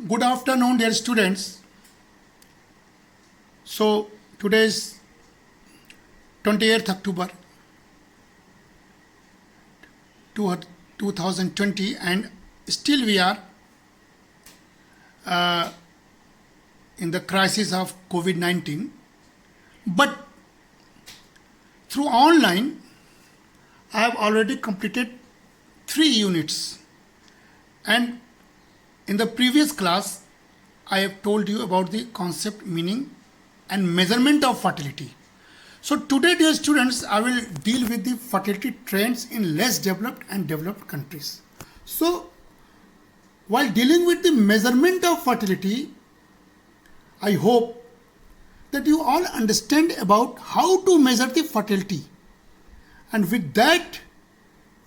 Good afternoon, dear students. So, today is 28th October 2020 and still we are in the crisis of COVID-19. But through online, I have already completed 3 units, and in the previous class, I have told you about the concept, meaning and measurement of fertility. So today, dear students, I will deal with the fertility trends in less developed and developed countries. So while dealing with the measurement of fertility, I hope that you all understand about how to measure the fertility. And with that,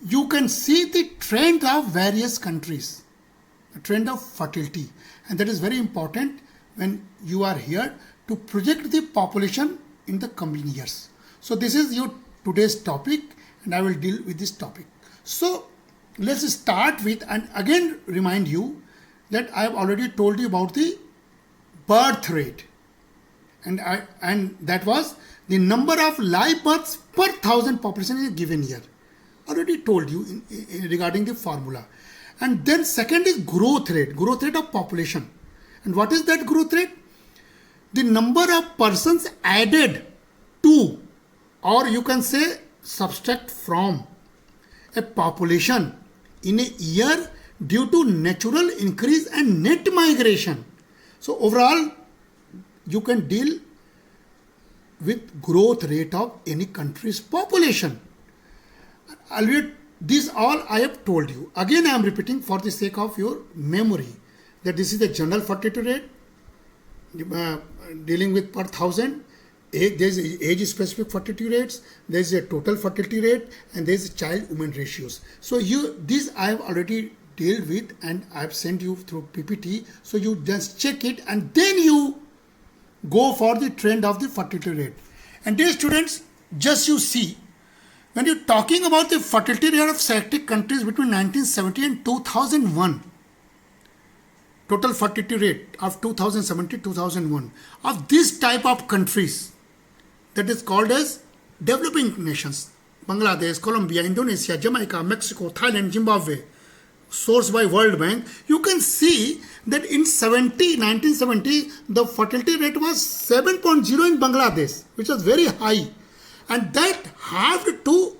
you can see the trend of various countries. The trend of fertility, and that is very important when you are here to project the population in the coming years. So this is your today's topic, and I will deal with this topic. So let's start with, and again remind you that I have already told you about the birth rate, and that was the number of live births per 1,000 population in a given year. Already told you regarding the formula. And then second is growth rate of population. And what is that growth rate? The number of persons added to, or you can say subtract from, a population in a year due to natural increase and net migration. So overall, you can deal with growth rate of any country's population. Albeit this all I have told you. Again, I am repeating for the sake of your memory that this is the general fertility rate dealing with per 1,000. There is age-specific fertility rates, there is a total fertility rate, and there is child-woman ratios. So this I have already dealt with, and I have sent you through PPT. So you just check it, and then you go for the trend of the fertility rate. And dear students, just you see, when you're talking about the fertility rate of selected countries between 1970 and 2001, total fertility rate of 2070-2001 of this type of countries, that is called as developing nations, Bangladesh, Colombia, Indonesia, Jamaica, Mexico, Thailand, Zimbabwe, sourced by World Bank, you can see that in 1970, the fertility rate was 7.0 in Bangladesh, which was very high. And that halved to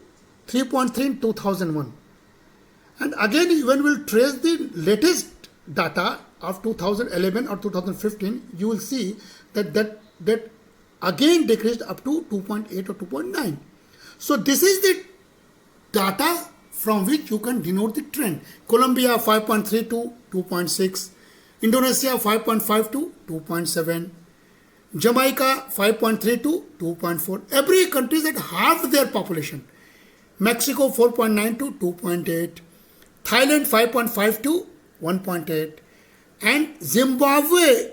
3.3 in 2001. And again, when we will trace the latest data of 2011 or 2015, you will see that again decreased up to 2.8 or 2.9. So this is the data from which you can denote the trend. Colombia 5.3 to 2.6, Indonesia 5.5 to 2.7, Jamaica 5.3 to 2.4. Every country that halved their population. Mexico 4.9 to 2.8. Thailand 5.5 to 1.8. And Zimbabwe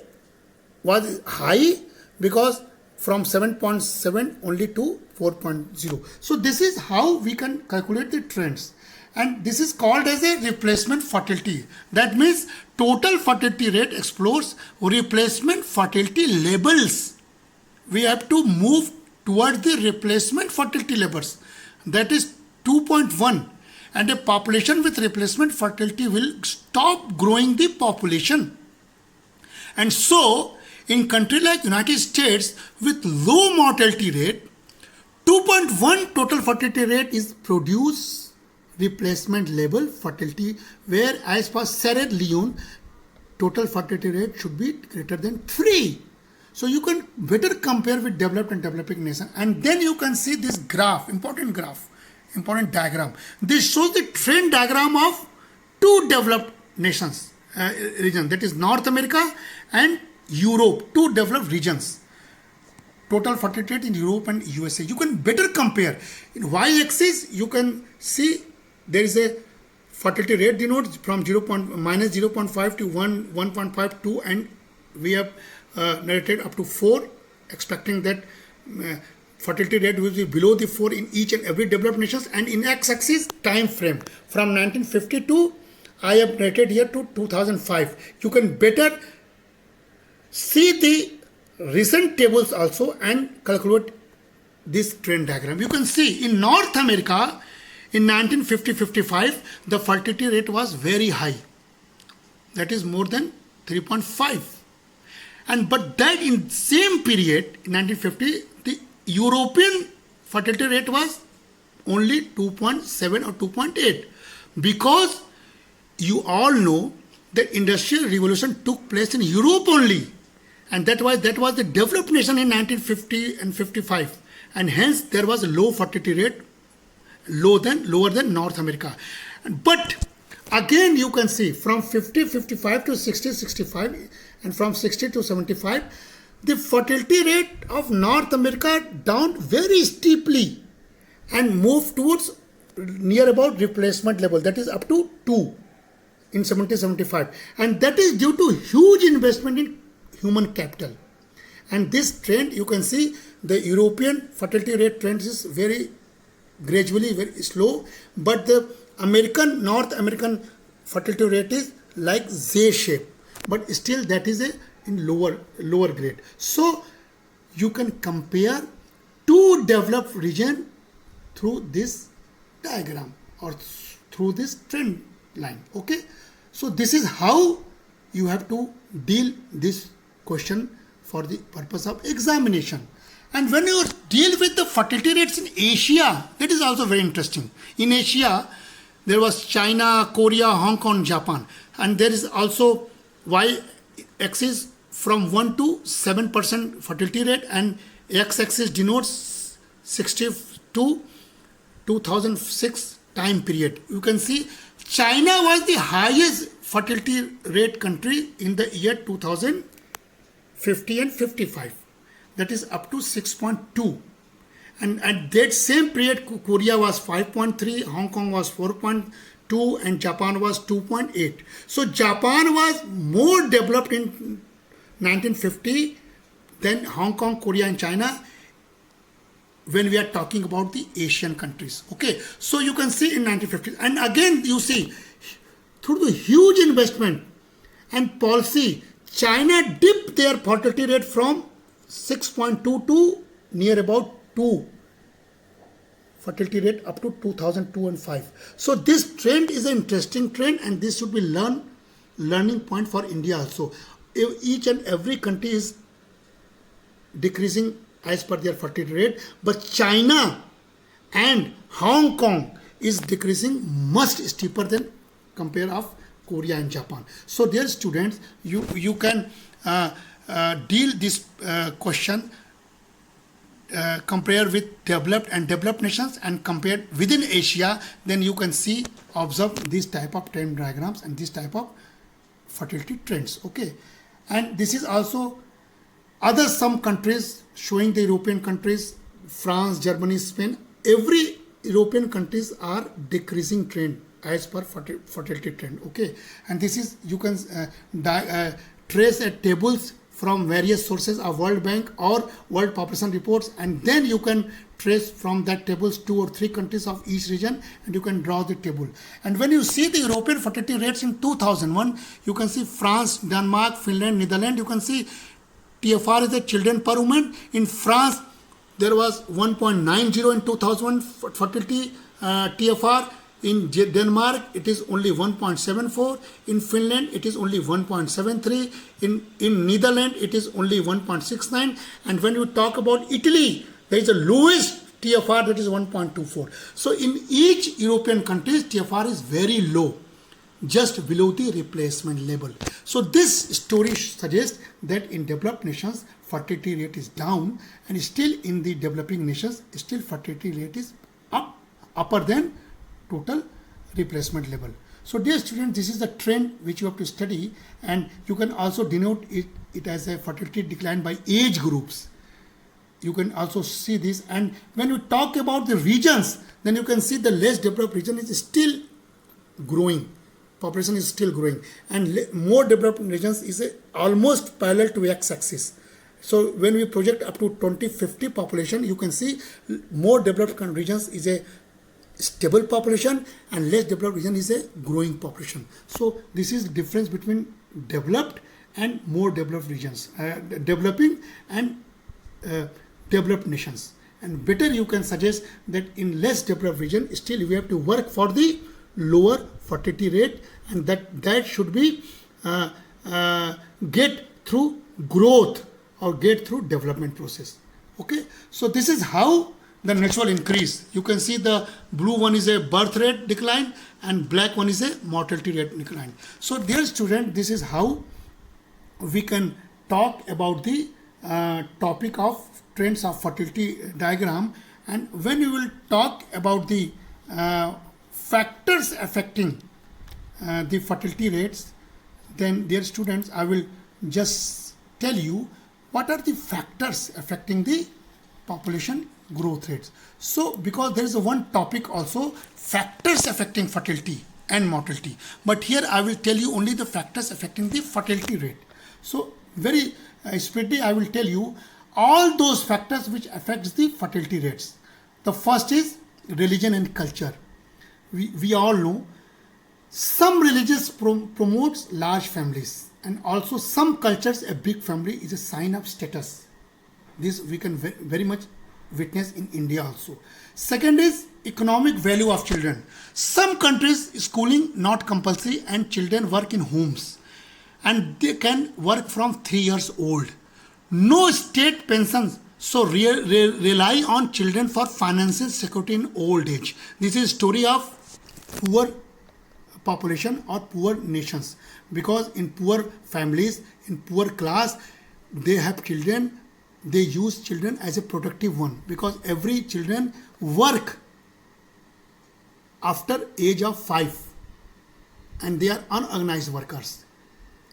was high because from 7.7 only to 4.0. So this is how we can calculate the trends. And this is called as a replacement fertility. That means total fertility rate explores replacement fertility levels. We have to move towards the replacement fertility levels. That is 2.1. And a population with replacement fertility will stop growing the population. And so, in country like United States with low mortality rate, 2.1 total fertility rate is produced replacement level fertility, where as per Sierra Leone, total fertility rate should be greater than 3. So you can better compare with developed and developing nation. And then you can see this graph, important diagram. This shows the trend diagram of 2 developed nations, region, that is North America and Europe, 2 developed regions. Total fertility rate in Europe and USA. You can better compare. In y-axis, you can see there is a fertility rate denotes from minus 0.5 to 1.52, and we have narrated up to 4, expecting that fertility rate will be below the 4 in each and every developed nations. And in x-axis, time frame from 1950 to I have rated here to 2005. You can better see the recent tables also and calculate this trend diagram. You can see in North America in 1950-55 the fertility rate was very high, that is more than 3.5, and but that in same period in 1950 the European fertility rate was only 2.7 or 2.8, because you all know the industrial revolution took place in Europe only, and that was the developed nation in 1950 and 55, and hence there was a low fertility rate, lower than North America. But again you can see from 50-55 to 60-65 and from 60 to 75 the fertility rate of North America down very steeply and moved towards near about replacement level, that is up to 2 in 70-75, and that is due to huge investment in human capital. And this trend you can see the European fertility rate trend is very gradually very slow, but the North American fertility rate is like Z shape, but still that is in lower grade. So you can compare two developed region through this diagram or through this trend line. Okay, so this is how you have to deal this question for the purpose of examination. And when you deal with the fertility rates in Asia, that is also very interesting. In Asia, there was China, Korea, Hong Kong, Japan. And there is also y-axis from 1 to 7% fertility rate, and x-axis denotes 60 to 2006 time period. You can see China was the highest fertility rate country in the year 2050 and 55. That is up to 6.2, and at that same period Korea was 5.3, Hong Kong was 4.2, and Japan was 2.8. So Japan was more developed in 1950 than Hong Kong, Korea and China when we are talking about the Asian countries. Okay, so you can see in 1950, and again you see through the huge investment and policy, China dipped their fertility rate from 6.2 to near about 2 fertility rate up to 2002 and 5. So this trend is an interesting trend, and this should be learning point for India also. Each and every country is decreasing as per their fertility rate, but China and Hong Kong is decreasing much steeper than compare of Korea and Japan. So dear students, you can deal this question, compare with developed and developed nations and compare within Asia, then you can see, observe this type of trend diagrams and this type of fertility trends. Okay, and this is also other some countries showing the European countries, France, Germany, Spain, every European countries are decreasing trend as per fertility trend. Okay, and this is you can trace at tables from various sources of World Bank or World Population Reports, and then you can trace from that tables 2 or 3 countries of each region, and you can draw the table. And when you see the European fertility rates in 2001, you can see France, Denmark, Finland, Netherlands, you can see TFR is the children per woman. In France, there was 1.90 in 2001 fertility TFR. In Denmark, it is only 1.74. In Finland, it is only 1.73. In Netherlands, it is only 1.69. And when you talk about Italy, there is the lowest TFR, that is 1.24. So in each European country, TFR is very low, just below the replacement level. So this story suggests that in developed nations, fertility rate is down, and still in the developing nations, still fertility rate is upper than total replacement level. So dear students, this is the trend which you have to study, and you can also denote it as a fertility decline by age groups. You can also see this, and when you talk about the regions, then you can see the less developed region is still growing, population is still growing, and more developed regions is almost parallel to x-axis. So when we project up to 2050 population, you can see more developed regions is stable population, and less developed region is a growing population. So this is the difference between developed and more developed regions, developing and developed nations. And better you can suggest that in less developed region, still we have to work for the lower fertility rate, and that should be get through growth or get through development process. Okay, so this is how the natural increase. You can see the blue one is a birth rate decline and black one is a mortality rate decline. So dear student, this is how we can talk about the topic of trends of fertility diagram. And when you will talk about the factors affecting the fertility rates, then dear students, I will just tell you what are the factors affecting the population growth rates. So because there is a one topic also, factors affecting fertility and mortality, but here I will tell you only the factors affecting the fertility rate. So very speedily I will tell you all those factors which affects the fertility rates. The first is religion and culture. We all know some religions promotes large families, and also some cultures a big family is a sign of status. This we can very much witness in India also. Second is economic value of children. Some countries schooling not compulsory and children work in homes, and they can work from 3 years old. No state pensions, so rely on children for financial security in old age. This is story of poor population or poor nations, because in poor families, in poor class, they have children, they use children as a productive one, because every children work after age of 5 and they are unorganized workers,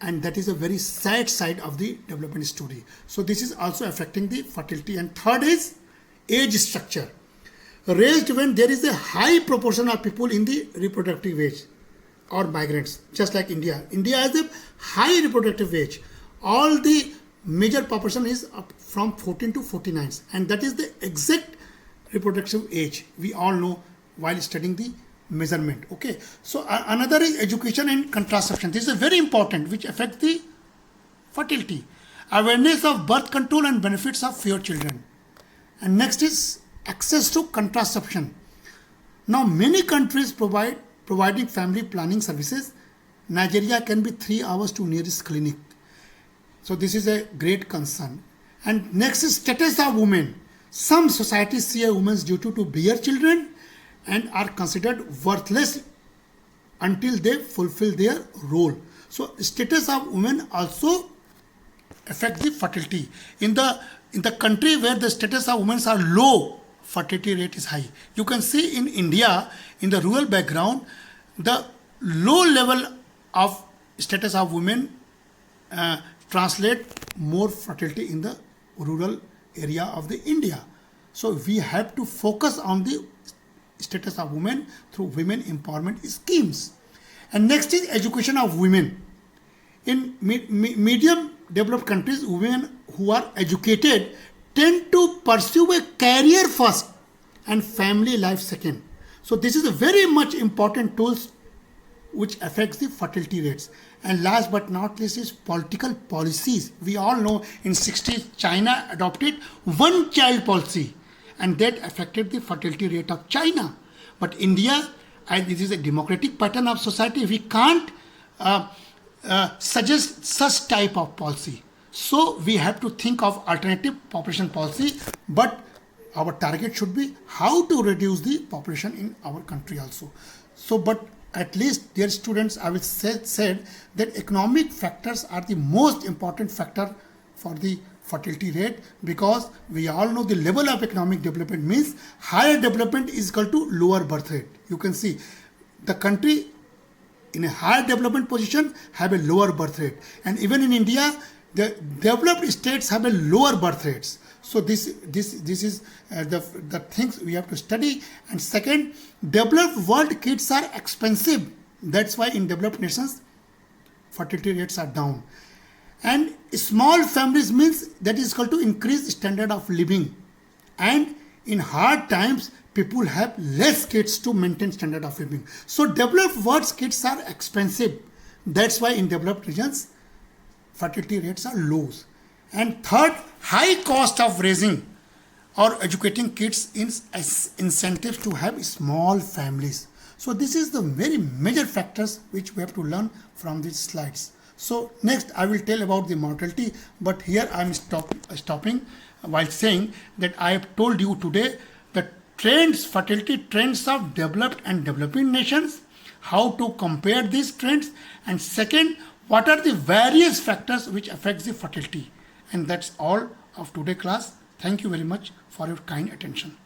and that is a very sad side of the development story. So this is also affecting the fertility. And third is age structure, raised when there is a high proportion of people in the reproductive age or migrants, just like India. India has a high reproductive age. All the major population is up from 14 to 49, and that is the exact reproductive age. We all know while studying the measurement. Okay, so another is education and contraception. This is very important, which affects the fertility. Awareness of birth control and benefits of fewer children. And next is access to contraception. Now many countries providing family planning services. Nigeria can be 3 hours to nearest clinic. So this is a great concern. And next is status of women. Some societies see a woman's duty to bear children and are considered worthless until they fulfill their role. So status of women also affect the fertility. In the country where the status of women are low, fertility rate is high. You can see in India, in the rural background, the low level of status of women translate more fertility in the rural area of the India. So we have to focus on the status of women through women empowerment schemes. And next is education of women. In medium developed countries, women who are educated tend to pursue a career first and family life second. So this is a very much important tools which affects the fertility rates. And last but not least is political policies. We all know in 60s China adopted one child policy, and that affected the fertility rate of China. But India, and this is a democratic pattern of society, we can't suggest such type of policy. So we have to think of alternative population policy, but our target should be how to reduce the population in our country also. So, but at least, dear students, I will said that economic factors are the most important factor for the fertility rate, because we all know the level of economic development means higher development is equal to lower birth rate. You can see the country in a higher development position have a lower birth rate, and even in India, the developed states have a lower birth rates. So this is the things we have to study. And second, developed world kids are expensive. That's why in developed nations, fertility rates are down. And small families means that is equal to increased standard of living. And in hard times, people have less kids to maintain standard of living. So developed world's kids are expensive. That's why in developed regions, fertility rates are low. And third, high cost of raising or educating kids as incentives to have small families. So this is the very major factors which we have to learn from these slides. So next I will tell about the mortality, but here I am stopping while saying that I have told you today the trends, fertility trends of developed and developing nations, how to compare these trends, and second, what are the various factors which affect the fertility. And that's all of today's class. Thank you very much for your kind attention.